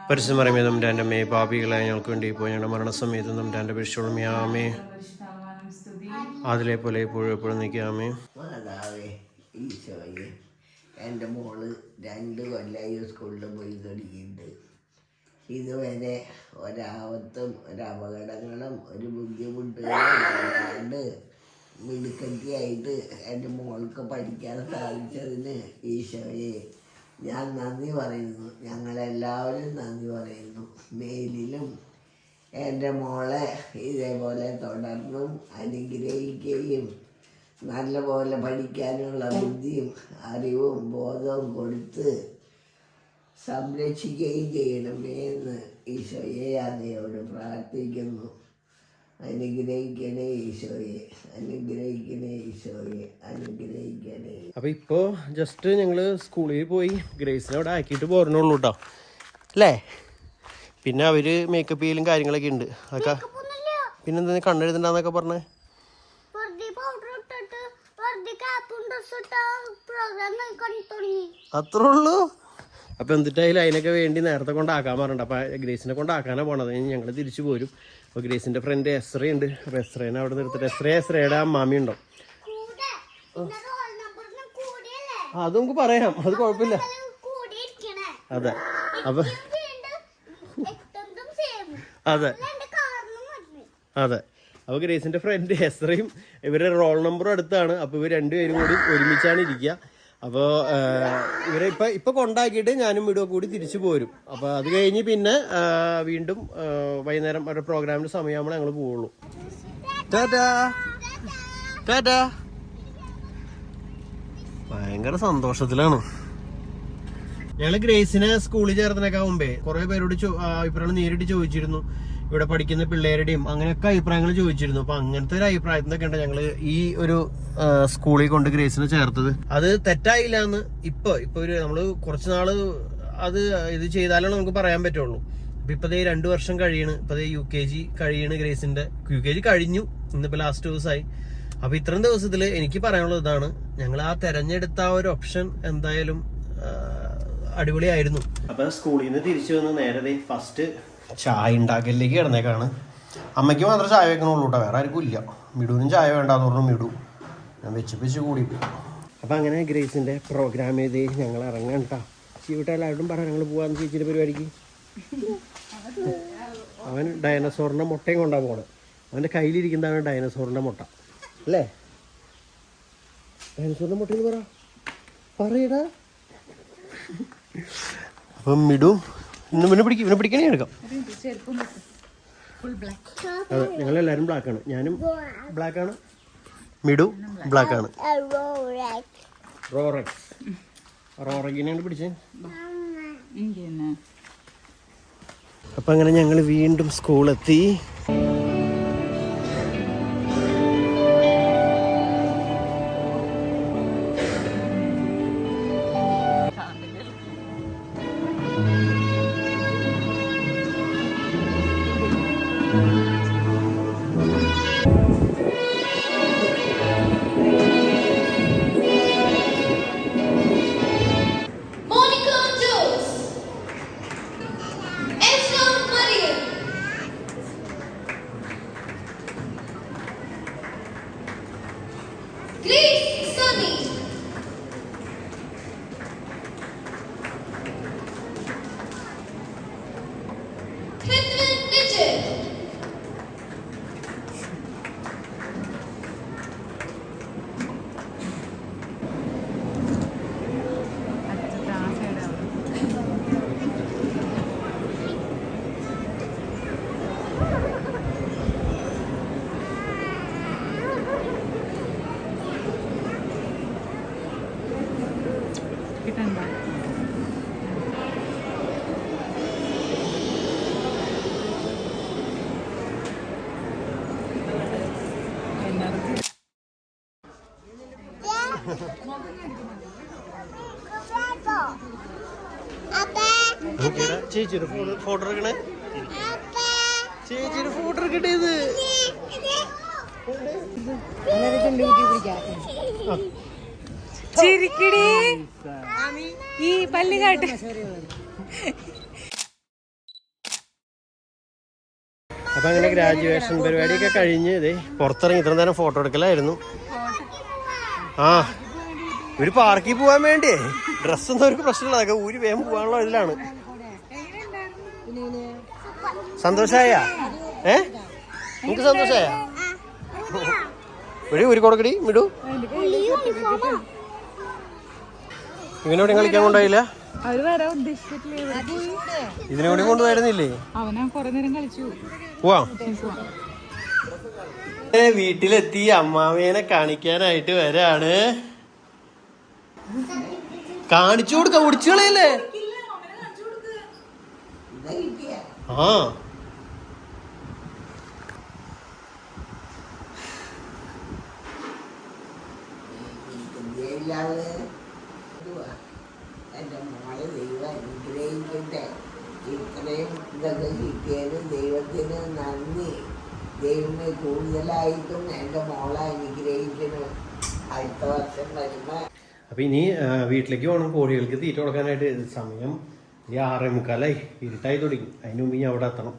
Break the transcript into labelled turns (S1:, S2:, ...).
S1: പരിശുദ്ധമറിയമേ തമ്പുരാന്റെ അമ്മേ, പാപികളായ ഞങ്ങൾക്ക് വേണ്ടി ഇപ്പോൾ ഞങ്ങളുടെ മരണസമയത്തും തമ്പുരാന്റെ പരിശുദ്ധമേ ആമേ. അതിലെ പോലെ എപ്പോഴും എപ്പോഴും നിൽക്കാമേ.
S2: ഈശോയെ, എൻ്റെ മോള് 2 കൊല്ലമായി സ്കൂളിൽ പോയി തുടങ്ങിയിട്ട് ഇതുവരെ ഒരാപത്തും ഒരപകടങ്ങളും ഒരു ബുദ്ധിമുട്ടുകളും മിടുക്കത്തിയായിട്ട് എൻ്റെ മോൾക്ക് പഠിക്കാൻ സാധിച്ചതിന് ഈശോയെ ഞാൻ നന്ദി പറയുന്നു. ഞങ്ങളെല്ലാവരും നന്ദി പറയുന്നു. മേലിലും എൻ്റെ മോളെ ഇതേപോലെ തുടർന്നും അനുഗ്രഹിക്കുകയും നല്ലപോലെ പഠിക്കാനുള്ള ബുദ്ധിയും അറിവും ബോധവും കൊടുത്ത് സംരക്ഷിക്കുകയും ചെയ്യണമേ എന്ന് ഈശോയെ അങ്ങയോട് പ്രാർത്ഥിക്കുന്നു. അനുഗ്രഹിക്കണേ ഈശോയെ, അനുഗ്രഹിക്കണേ ഈശോയെ, അനുഗ്രഹിക്കണേ.
S1: അപ്പൊ ഇപ്പോ ജസ്റ്റ് ഞങ്ങള് സ്കൂളിൽ പോയി ഗ്രേസിനെ അവിടെ ആക്കിയിട്ട് പോരണുള്ളൂ കേട്ടോ അല്ലേ. പിന്നെ അവര് മേക്കപ്പ് ചെയ്യലും കാര്യങ്ങളൊക്കെ ഉണ്ട്. അതൊക്കെ പിന്നെന്താ കണ്ണെഴുതണ്ടെന്നൊക്കെ പറഞ്ഞേ. അത്രേ ഉള്ളൂ. അപ്പൊ എന്നിട്ടായാലും അതിനൊക്കെ വേണ്ടി നേരത്തെ കൊണ്ടാക്കാൻ പറഞ്ഞിട്ടുണ്ട്. അപ്പൊ ഗ്രേസിനെ കൊണ്ടാക്കാനാണ് പോണത്. ഞങ്ങൾ തിരിച്ചു പോരും. അപ്പോൾ ഗ്രേസിന്റെ ഫ്രണ്ട് എസ്രയുണ്ട്. അപ്പോൾ എസ്രേനെ അവിടെ നിർത്തിട്ട് എസ്രയുടെ അമ്മാമി ഉണ്ടോ അത് നമുക്ക് പറയാം, അത് കുഴപ്പമില്ല. അതെ അപ്പൊ അതെ അതെ അപ്പോൾ ഗ്രേസിന്റെ ഫ്രണ്ട് എസ്രയും ഇവരുടെ റോൾ നമ്പറും അടുത്താണ്. അപ്പോൾ ഇവർ രണ്ടുപേരും കൂടി ഒരുമിച്ചാണ് ഇരിക്കുക. അപ്പോൾ ഇവരെ ഇപ്പൊ കൊണ്ടാക്കിയിട്ട് ഞാനും വീടും കൂടി തിരിച്ചു പോരും. അപ്പോൾ അത് കഴിഞ്ഞ് പിന്നെ വീണ്ടും വൈകുന്നേരം ഒരു പ്രോഗ്രാമിന്റെ സമയമാകുമ്പോൾ ഞങ്ങൾ പോവുള്ളൂ. ഭയങ്കര സന്തോഷത്തിലാണ് ഞങ്ങൾ. ഗ്രേസിനെ സ്കൂളിൽ ചേർത്തനൊക്കെ മുമ്പേ കുറെ പേരോട് അഭിപ്രായങ്ങൾ നേരിട്ട് ചോദിച്ചിരുന്നു. ഇവിടെ പഠിക്കുന്ന പിള്ളേരുടെയും അങ്ങനെയൊക്കെ അഭിപ്രായങ്ങൾ ചോദിച്ചിരുന്നു. അപ്പൊ അങ്ങനത്തെ ഒരു അഭിപ്രായത്തിനൊക്കെ ഉണ്ട് ഞങ്ങള് ഈ ഒരു സ്കൂളിൽ കൊണ്ട് ഗ്രേസിനെ ചേർത്തത്. അത് തെറ്റായില്ല എന്ന് ഇപ്പൊ നമ്മള് കുറച്ച് നാള് അത് ഇത് ചെയ്താലാണ് നമുക്ക് പറയാൻ പറ്റുള്ളൂ. ഇപ്പൊ 2 വർഷം കഴിയണ്. ഇപ്പൊ UKG കഴിയണ് ഗ്രേസിന്റെ. UKG കഴിഞ്ഞു, ഇന്നിപ്പോ ലാസ്റ്റ് ദിവസമായി. അപ്പൊ ഇത്രയും ദിവസത്തില് എനിക്ക് പറയാനുള്ളത് ഇതാണ്, ഞങ്ങൾ ആ തെരഞ്ഞെടുത്ത ആ ഒരു ഓപ്ഷൻ എന്തായാലും അടിപൊളിയായിരുന്നു. അപ്പൊ സ്കൂളിൽ നിന്ന് തിരിച്ചു വന്ന് നേരെ ഫസ്റ്റ് ചായ ഉണ്ടാക്കലിലേക്ക് കിടന്നേക്കാണ്. അമ്മയ്ക്ക് മാത്രം ചായ വെക്കണുള്ളൂ കേട്ടോ, വേറെ ആർക്കും ഇല്ല. മിടുവിനും ചായ വേണ്ടാന്ന് പറഞ്ഞു മിടു. ഞാൻ വെച്ച് കൂടി. അപ്പം അങ്ങനെ ഗ്രേസിൻ്റെ പ്രോഗ്രാം ചെയ്ത് ഞങ്ങൾ ഇറങ്ങണ്ട. ചീവിട്ട് എല്ലാവരും പറയാം ഞങ്ങൾ പോകാമെന്ന് ചേച്ചിയുടെ പരിപാടിക്ക്. അവൻ ഡയനസോറിൻ്റെ മുട്ടയും കൊണ്ടാണ് പോണത്. അവൻ്റെ കയ്യിലിരിക്കുന്നതാണ് ഡയനസോറിൻ്റെ മുട്ട അല്ലേ. ഡയനസോറിൻ്റെ മുട്ടയെന്ന് പറയടാ. അപ്പം മിടു ഇവനെ പിടിക്കണേ എടുക്കാം. അതെ, ഞങ്ങളെല്ലാരും ബ്ലാക്കാണ്. ഞാനും ബ്ലാക്കാണ്, മിടു ബ്ലാക്കാണ്. റോറഗിനെയാണ് പിടിച്ചേ. അപ്പൊ അങ്ങനെ ഞങ്ങൾ വീണ്ടും സ്കൂളെത്തി. ചേച്ചിയുടെ ഫോട്ടോ എടുക്കണേ. ചേച്ചിയുടെ ഫോട്ടോ എടുക്കട്ടേത്.
S3: ചിരിക്കടി. ഈ പല്ലുകാട്ട്.
S1: അപ്പൊ അങ്ങനെ ഗ്രാജുവേഷൻ പരിപാടിയൊക്കെ കഴിഞ്ഞ് ഇതേ പുറത്തിറങ്ങി ഇത്ര നേരം ഫോട്ടോ എടുക്കലായിരുന്നു. ആ ഒരു പാർക്കിൽ പോവാൻ വേണ്ടിയേ ഡ്രസ്സൊന്നും അവർക്ക് പ്രശ്നമില്ല, അതൊക്കെ ഊരി വേഗം പോകാനുള്ള ഇതിലാണ്. സന്തോഷായ നമുക്ക് സന്തോഷായ ഒരു കൊടുക്കടി വിടൂ. ഇവനോട് കളിക്കാൻ കൊണ്ടായില്ല,
S3: അവര് വരാൻ ഉദ്ദേശിച്ചിട്ടില്ല.
S1: ഇതിനോട് കൊണ്ടുപോയിരുന്നില്ലേ?
S3: അവനാ കൊറേ നേരം കളിച്ചു.
S1: പോവാ. വീട്ടിലെത്തി അമ്മാവേനെ കാണിക്കാനായിട്ട് വരാണ്. കാണിച്ചു കൊടുക്ക, ഒടിച്ചു കളയല്ലേ? ആ
S2: എൻ്റെ മോളെ ദൈവം അനുഗ്രഹിക്കട്ടെ. ഇത്രയും ഇതൊക്കെ കിട്ടിയത് ദൈവത്തിന് നന്ദി. ദൈവമേ കൂടുതലായിട്ടും എൻ്റെ മോളെ അനുഗ്രഹിക്കണം. അടുത്ത വർഷം വരുമ്പോൾ
S1: അപ്പൊ ഇനി വീട്ടിലേക്ക് പോകണം. കോഴികൾക്ക് തീറ്റ കൊടുക്കാനായിട്ട് സമയം 6:45 ഇരുട്ടായി തുടങ്ങി. അതിന് മുമ്പ് ഞാൻ അവിടെ എത്തണം.